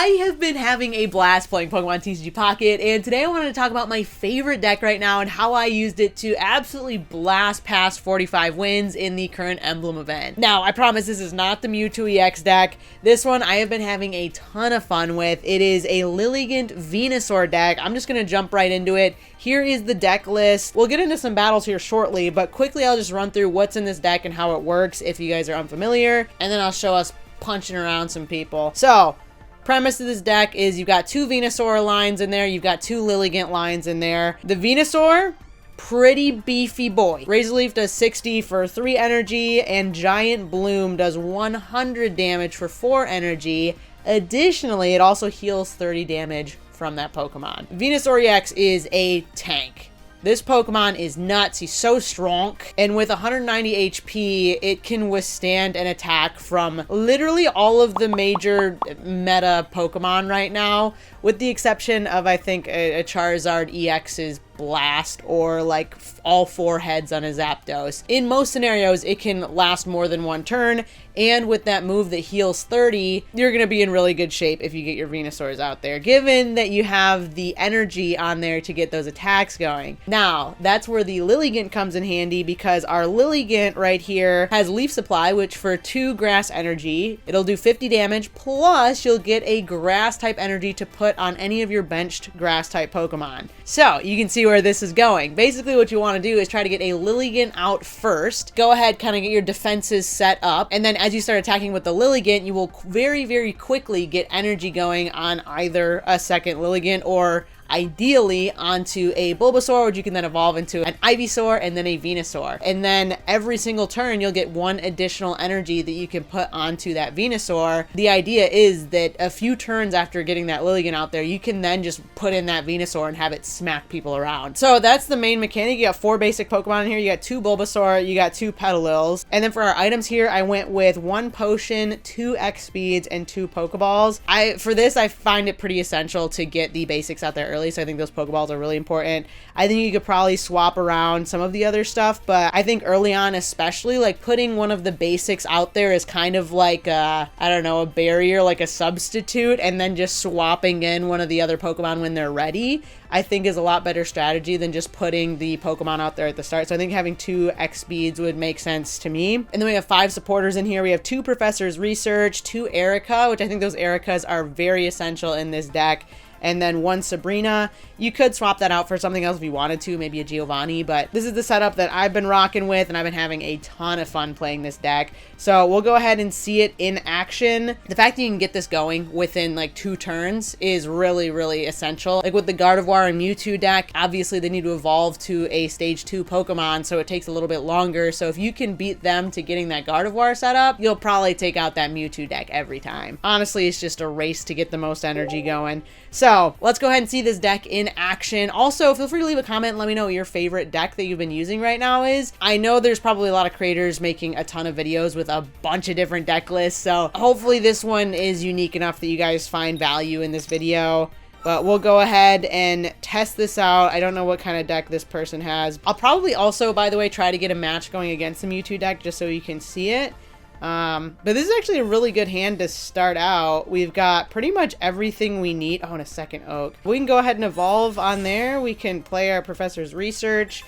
I have been having a blast playing Pokemon TCG Pocket, and today I wanted to talk about my favorite deck right now and how I used it to absolutely blast past 45 wins in the current emblem event. Now, I promise this is not the Mewtwo EX deck. This one I have been having a ton of fun with. It is a Lilligant Venusaur deck. I'm just going to jump right into it. Here is the deck list. We'll get into some battles here shortly, but quickly I'll just run through what's in this deck and how it works if you guys are unfamiliar, and then I'll show us punching around some people. So, premise of this deck is you've got two Venusaur lines in there, you've got two Lilligant lines in there. The Venusaur, pretty beefy boy. Razor Leaf does 60 for 3 energy, and Giant Bloom does 100 damage for 4 energy. Additionally, it also heals 30 damage from that Pokemon. Venusaur EX is a tank. This Pokemon is nuts. He's so strong. And with 190 HP, it can withstand an attack from literally all of the major meta Pokemon right now, with the exception of, I think, a Charizard EX's Blast or like all 4 heads on a Zapdos. In most scenarios, it can last more than one turn, and with that move that heals 30, you're going to be in really good shape if you get your Venusaurs out there, given that you have the energy on there to get those attacks going. Now, that's where the Lilligant comes in handy, because our Lilligant right here has Leaf Supply, which for 2 grass energy, it'll do 50 damage, plus you'll get a grass type energy to put on any of your benched grass type Pokemon. So, you can see where this is going. Basically, what you want to do is try to get a Lilligant out first. Go ahead, kind of get your defenses set up, and then as you start attacking with the Lilligant, you will very, very quickly get energy going on either a second Lilligant or ideally onto a Bulbasaur, which you can then evolve into an Ivysaur and then a Venusaur. And then every single turn, you'll get 1 additional energy that you can put onto that Venusaur. The idea is that a few turns after getting that Lilligant out there, you can then just put in that Venusaur and have it smack people around. So that's the main mechanic. You got 4 basic Pokemon in here. You got 2 Bulbasaur, you got 2 Petalils. And then for our items here, I went with 1 potion, 2 X speeds, and 2 Pokeballs. For this, I find it pretty essential to get the basics out there early, so I think those Pokeballs are really important. I think you could probably swap around some of the other stuff, but I think early on especially, like putting one of the basics out there is kind of like I don't know, a barrier, like a substitute, and then just swapping in one of the other Pokemon when they're ready, I think is a lot better strategy than just putting the Pokemon out there at the start. So I think having 2 X speeds would make sense to me. And then we have 5 supporters in here. We have 2 Professor's Research, 2 Erica, which I think those Ericas are very essential in this deck, and then 1 Sabrina. You could swap that out for something else if you wanted to, maybe a Giovanni, but this is the setup that I've been rocking with, and I've been having a ton of fun playing this deck. So we'll go ahead and see it in action. The fact that you can get this going within like 2 turns is really, really essential. Like with the Gardevoir and Mewtwo deck, obviously they need to evolve to a stage 2 Pokemon, so it takes a little bit longer. So if you can beat them to getting that Gardevoir set up, you'll probably take out that Mewtwo deck every time. Honestly, it's just a race to get the most energy going. So let's go ahead and see this deck in action. Also, feel free to leave a comment and let me know what your favorite deck that you've been using right now is. I know there's probably a lot of creators making a ton of videos with a bunch of different deck lists, so hopefully this one is unique enough that you guys find value in this video. But we'll go ahead and test this out. I don't know what kind of deck this person has. I'll probably also, by the way, try to get a match going against the Mewtwo deck just so you can see it. But this is actually a really good hand to start out. We've got pretty much everything we need. Oh, and a second Oak. We can go ahead and evolve on there. We can play our Professor's Research.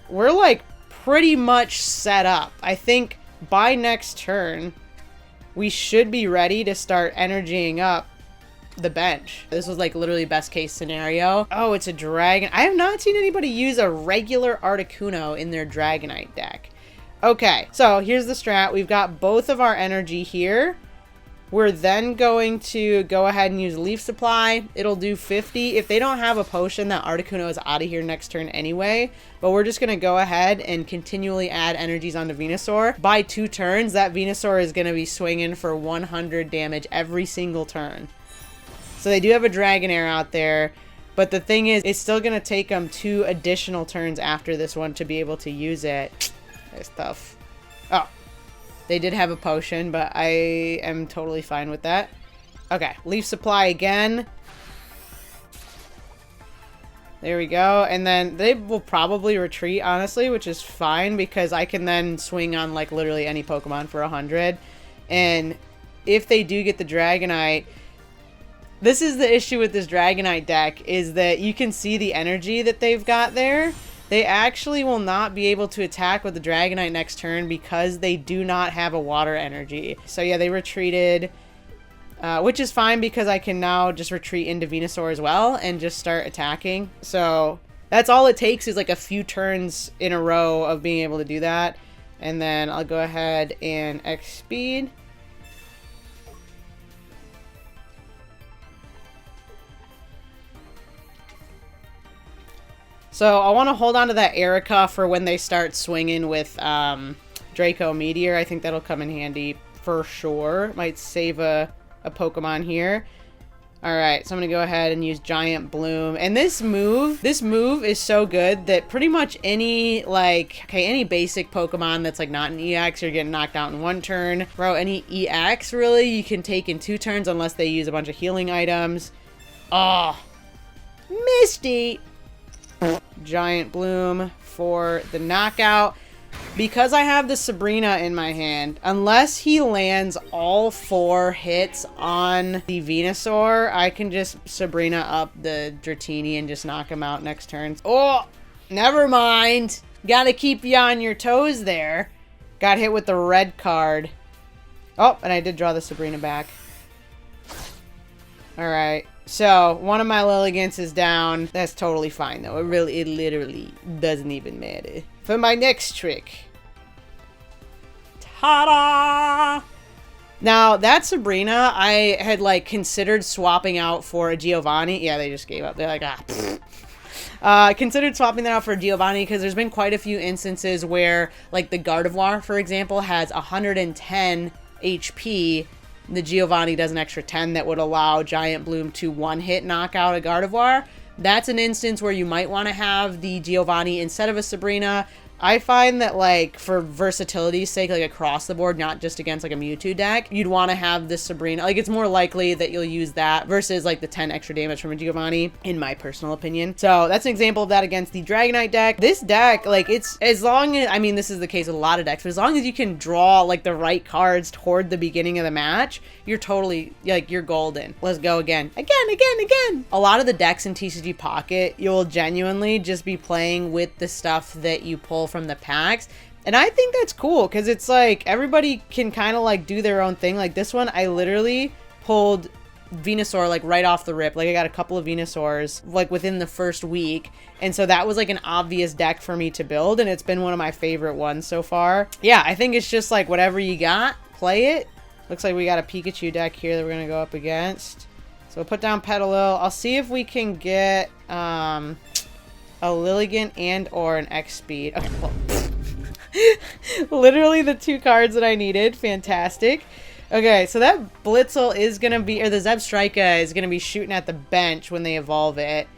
We're like pretty much set up. I think by next turn, we should be ready to start energying up the bench. This was like literally best case scenario. Oh, it's a dragon. I have not seen anybody use a regular Articuno in their Dragonite deck. Okay, so here's the strat. We've got both of our energy here. We're then going to go ahead and use Leaf Supply. It'll do 50. If they don't have a potion, that Articuno is out of here next turn anyway. But we're just going to go ahead and continually add energies onto Venusaur. By 2 turns, that Venusaur is going to be swinging for 100 damage every single turn. So they do have a Dragonair out there. But the thing is, it's still going to take them 2 additional turns after this one to be able to use it. It's tough. Oh, they did have a potion, but I am totally fine with that. Okay, Leaf Supply again. There we go. And then they will probably retreat, honestly, which is fine because I can then swing on like literally any Pokemon for 100. And if they do get the Dragonite, This is the issue with this Dragonite deck, is that you can see the energy that they've got there. They actually will not be able to attack with the Dragonite next turn because they do not have a water energy. So yeah, they retreated, which is fine because I can now just retreat into Venusaur as well and just start attacking. So that's all it takes, is like a few turns in a row of being able to do that. And then I'll go ahead and X speed. So I want to hold on to that Erica for when they start swinging with Draco Meteor. I think that'll come in handy for sure. Might save a Pokemon here. Alright, so I'm going to go ahead and use Giant Bloom. And this move is so good that pretty much any, like, okay, any basic Pokemon that's, like, not an EX, you're getting knocked out in one turn. Bro, any EX, really, you can take in 2 turns unless they use a bunch of healing items. Oh, Misty! Giant Bloom for the knockout. Because I have the Sabrina in my hand, unless he lands all 4 hits on the Venusaur, I can just Sabrina up the Dratini and just knock him out next turn. Oh, never mind. Gotta keep you on your toes there. Got hit with the red card. Oh, and I did draw the Sabrina back. Alright. So, one of my Lilligants is down. That's totally fine, though. It literally doesn't even matter. For my next trick. Ta-da! Now, that Sabrina, I had, like, considered swapping out for a Giovanni. Yeah, they just gave up. They're like, ah, considered swapping that out for a Giovanni because there's been quite a few instances where, like, the Gardevoir, for example, has 110 HP. The Giovanni does an extra 10 that would allow Giant Bloom to one-hit knock out a Gardevoir. That's an instance where you might want to have the Giovanni instead of a Sabrina. I find that, like, for versatility's sake, like, across the board, not just against, like, a Mewtwo deck, you'd want to have the Sabrina. Like, it's more likely that you'll use that versus, like, the 10 extra damage from a Giovanni, in my personal opinion. So, that's an example of that against the Dragonite deck. This deck, like, it's, as long as, I mean, this is the case with a lot of decks, but as long as you can draw, like, the right cards toward the beginning of the match, you're totally, like, you're golden. Let's go again. Again! A lot of the decks in TCG Pocket, you'll genuinely just be playing with the stuff that you pull from the packs, and I think that's cool because it's like everybody can kind of like do their own thing. Like this one, I literally pulled Venusaur like right off the rip. Like I got a couple of Venusaurs like within the first week, and so that was like an obvious deck for me to build, and it's been one of my favorite ones so far. Yeah, I think it's just like whatever you got, play it. Looks like we got a Pikachu deck here that we're gonna go up against. So we'll put down Petalil. I'll see if we can get a Lilligant and or an X speed. Okay, well, literally the 2 cards that I needed. Fantastic. Okay, so that Blitzel is going to be, or the Zebstrika is going to be shooting at the bench when they evolve it.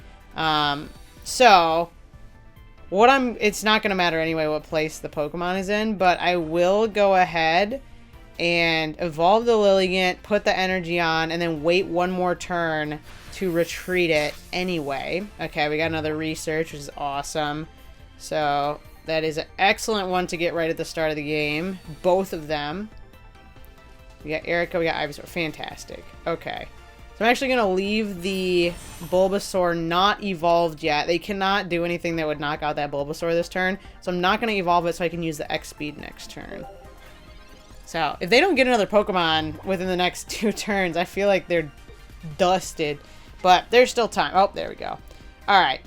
So, it's not going to matter anyway what place the Pokemon is in, but I will go ahead and evolve the Lilligant, put the energy on, and then wait one more turn to retreat it anyway. Okay, we got another research, which is awesome. So that is an excellent one to get right at the start of the game. Both of them. We got Erica, we got Ivysaur. Fantastic. Okay. So I'm actually going to leave the Bulbasaur not evolved yet. They cannot do anything that would knock out that Bulbasaur this turn. So I'm not going to evolve it so I can use the X speed next turn. So if they don't get another Pokemon within the next 2 turns, I feel like they're dusted. But there's still time. Oh, there we go. Alright.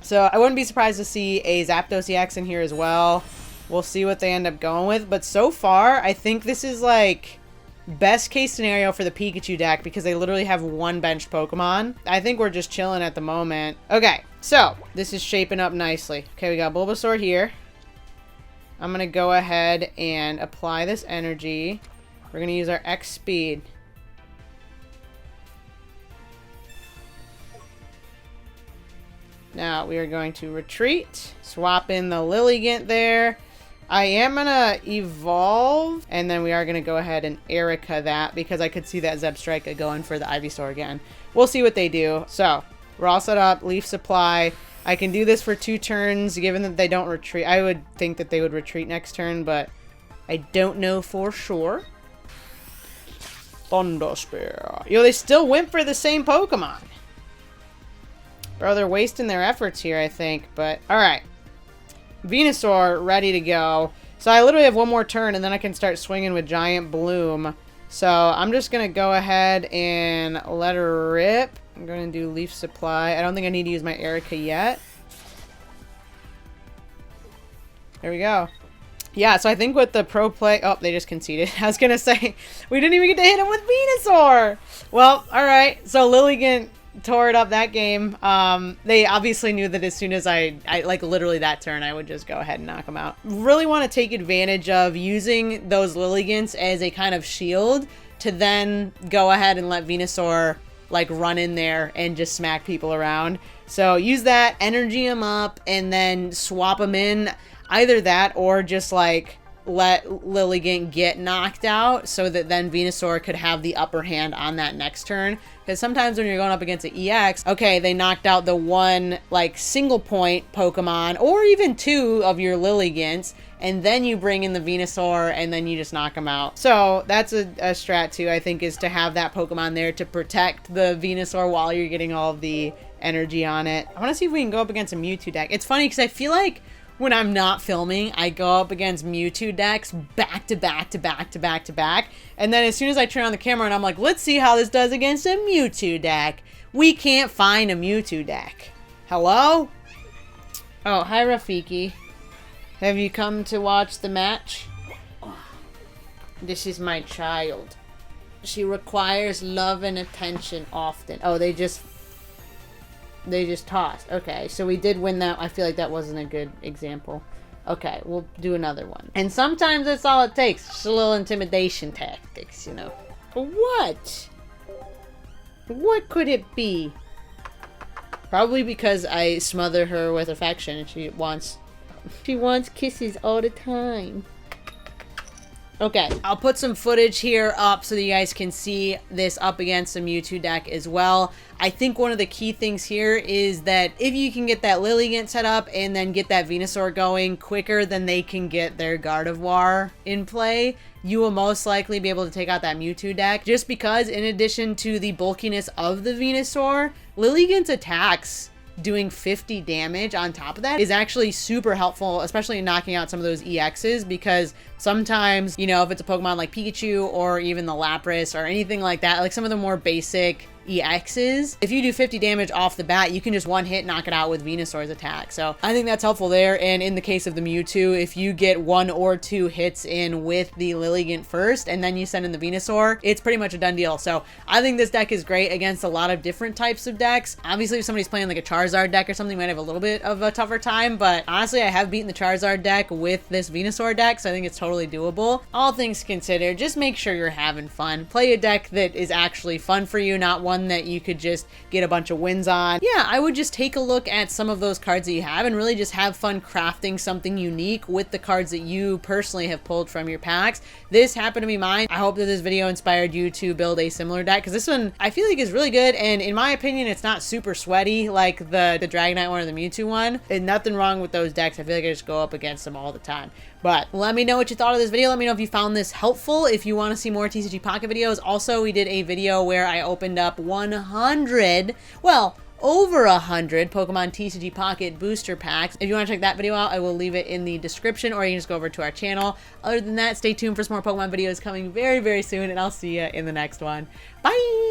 So I wouldn't be surprised to see a Zapdos EX in here as well. We'll see what they end up going with. But so far, I think this is like best case scenario for the Pikachu deck because they literally have 1 benched Pokemon. I think we're just chilling at the moment. Okay, so this is shaping up nicely. Okay, we got Bulbasaur here. I'm going to go ahead and apply this energy. We're going to use our X speed. Now we are going to retreat, swap in the Lilligant there. I am going to evolve, and then we are going to go ahead and Erica that because I could see that Zebstrika going for the Ivysaur again. We'll see what they do. So we're all set up, Leaf Supply. I can do this for 2 turns given that they don't retreat. I would think that they would retreat next turn, but I don't know for sure. Thunderspear. Yo, they still went for the same Pokemon. Bro, they're wasting their efforts here, I think. But, alright. Venusaur, ready to go. So I literally have one more turn, and then I can start swinging with Giant Bloom. So I'm just going to go ahead and let her rip. I'm going to do Leaf Supply. I don't think I need to use my Erica yet. There we go. Yeah, so I think with the pro play... Oh, they just conceded. I was going to say, we didn't even get to hit him with Venusaur. Well, alright. So Lilligant tore it up that game. They obviously knew that as soon as I like literally that turn, I would just go ahead and knock them out. Really want to take advantage of using those Lilligants as a kind of shield to then go ahead and let Venusaur like run in there and just smack people around. So use that, energy them up, and then swap them in. Either that or just like let Lilligant get knocked out so that then Venusaur could have the upper hand on that next turn. Because sometimes when you're going up against an EX, okay, they knocked out the one like single point Pokemon or even two of your Lilligants, and then you bring in the Venusaur and then you just knock them out. So that's a strat too, I think, is to have that Pokemon there to protect the Venusaur while you're getting all of the energy on it. I want to see if we can go up against a Mewtwo deck. It's funny because I feel like when I'm not filming, I go up against Mewtwo decks back to back to back to back to back. And then as soon as I turn on the camera and I'm like, let's see how this does against a Mewtwo deck. We can't find a Mewtwo deck. Hello? Oh, hi Rafiki. Have you come to watch the match? This is my child. She requires love and attention often. Oh, they just tossed. Okay, so we did win that. I feel like that wasn't a good example. Okay, we'll do another one. And sometimes that's all it takes. Just a little intimidation tactics, you know. What? What could it be? Probably because I smother her with affection and she wants kisses all the time. Okay, I'll put some footage here up so that you guys can see this up against the Mewtwo deck as well. I think one of the key things here is that if you can get that Lilligant set up and then get that Venusaur going quicker than they can get their Gardevoir in play, you will most likely be able to take out that Mewtwo deck. Just because in addition to the bulkiness of the Venusaur, Lilligant's attacks doing 50 damage on top of that is actually super helpful, especially in knocking out some of those EXs, because sometimes, you know, if it's a Pokemon like Pikachu or even the Lapras or anything like that, like some of the more basic EXs, if you do 50 damage off the bat, you can just one hit knock it out with Venusaur's attack. So I think that's helpful there. And in the case of the Mewtwo, if you get 1 or 2 hits in with the Lilligant first and then you send in the Venusaur, it's pretty much a done deal. So I think this deck is great against a lot of different types of decks. Obviously, if somebody's playing like a Charizard deck or something, you might have a little bit of a tougher time, but honestly, I have beaten the Charizard deck with this Venusaur deck, so I think it's totally doable. All things considered, just make sure you're having fun. Play a deck that is actually fun for you, not one that you could just get a bunch of wins on. Yeah, I would just take a look at some of those cards that you have and really just have fun crafting something unique with the cards that you personally have pulled from your packs. This happened to be mine. I hope that this video inspired you to build a similar deck, because this one I feel like is really good, and in my opinion, it's not super sweaty like the Dragonite one or the Mewtwo one. And nothing wrong with those decks. I feel like I just go up against them all the time. But let me know what you thought of this video. Let me know if you found this helpful. If you want to see more TCG Pocket videos. Also, we did a video where I opened up 100, well, over 100 Pokemon TCG Pocket booster packs. If you want to check that video out, I will leave it in the description, or you can just go over to our channel. Other than that, stay tuned for some more Pokemon videos coming very, very soon, and I'll see you in the next one. Bye!